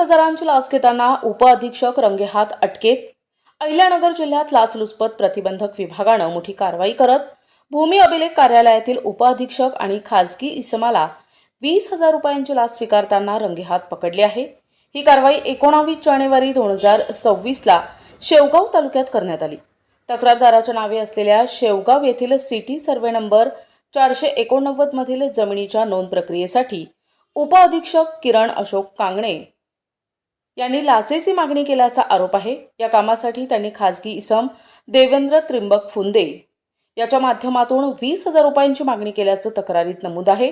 हजारांची लाच घेताना उपअधीक्षक रंगेहात अटकेत। अहिल्यानगर जिल्ह्यात लाचलुचपत प्रतिबंधक विभागानं मोठी कारवाई करत भूमी अभिलेख कार्यालयातील उपअधीक्षक आणि खासगी इसमाला 20,000 रुपयांची लाच स्वीकारताना रंगेहात पकडले आहे। ही कारवाई 19 जानेवारी 2026ला शेवगाव तालुक्यात करण्यात आली। तक्रारदाराच्या नावे असलेल्या शेवगाव येथील सिटी सर्वे नंबर 489 मधील जमिनीच्या नोंद प्रक्रियेसाठी उपअधीक्षक किरण अशोक कांगणे यांनी लाचेची मागणी केल्याचा आरोप आहे। या कामासाठी त्यांनी खासगी इसम देवेंद्र त्रिंबक फुंदे याच्या माध्यमातून 20,000 रुपयांची मागणी केल्याचं तक्रारीत नमूद आहे।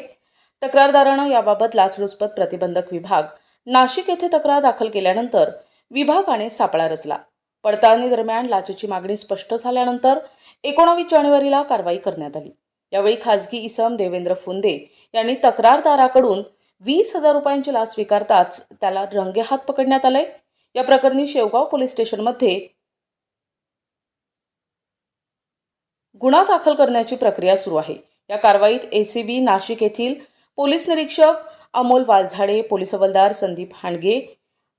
तक्रारदारानं याबाबत लाचलुचपत प्रतिबंधक विभाग नाशिक येथे तक्रार दाखल केल्यानंतर विभागाने सापळा रचला। पडताळणी दरम्यान लाचेची मागणी स्पष्ट झाल्यानंतर 19 जानेवारीला कारवाई करण्यात आली। यावेळी खासगी इसम देवेंद्र फुंदे यांनी तक्रारदाराकडून 20,000 रुपयांची लाच स्वीकारताच त्याला रंगेहात पकडण्यात आले। या प्रकरणी शेवगाव पोलीस स्टेशनमध्ये गुन्हा दाखल करण्याची प्रक्रिया सुरू आहे। या कारवाईत एसीबी नाशिक येथील पोलीस निरीक्षक अमोल वालझाडे, पोलीस हवालदार संदीप हांडगे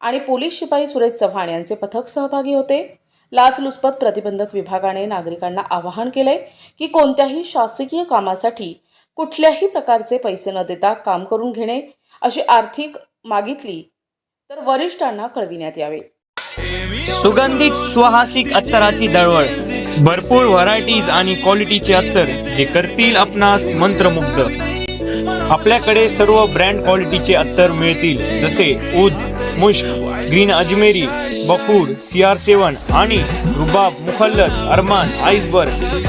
आणि पोलीस शिपाई सुरेश चव्हाण यांचे पथक सहभागी होते। लाचलुचपत प्रतिबंधक विभागाने नागरिकांना आवाहन केले की कोणत्याही शासकीय कामासाठी कुठल्याही प्रकारचे पैसे न देता काम करून घेणे, अशी आर्थिक मागितली तर वरिष्ठांना कळविण्यात यावे। सुगंधित सुवासिक अत्तराची दळवळ, भरपूर व्हरायटीज आणि क्वालिटीचे अत्तर जे करतील आपणास मंत्रमुग्ध। आपल्याकडे सर्व ब्रँड क्वालिटीचे अत्तर मिळतील, जसे ऊद, मुश्क, ग्रीन अजमेरी, बकूड, CR7 आणि रुबाब, मुखल्लद, अरमान, आइसबर्ग।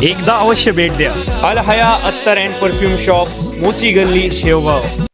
एकदा अवश्य भेट द्या। अल हया अत्तर अँड परफ्यूम शॉप, मोची गल्ली, शेवगाव।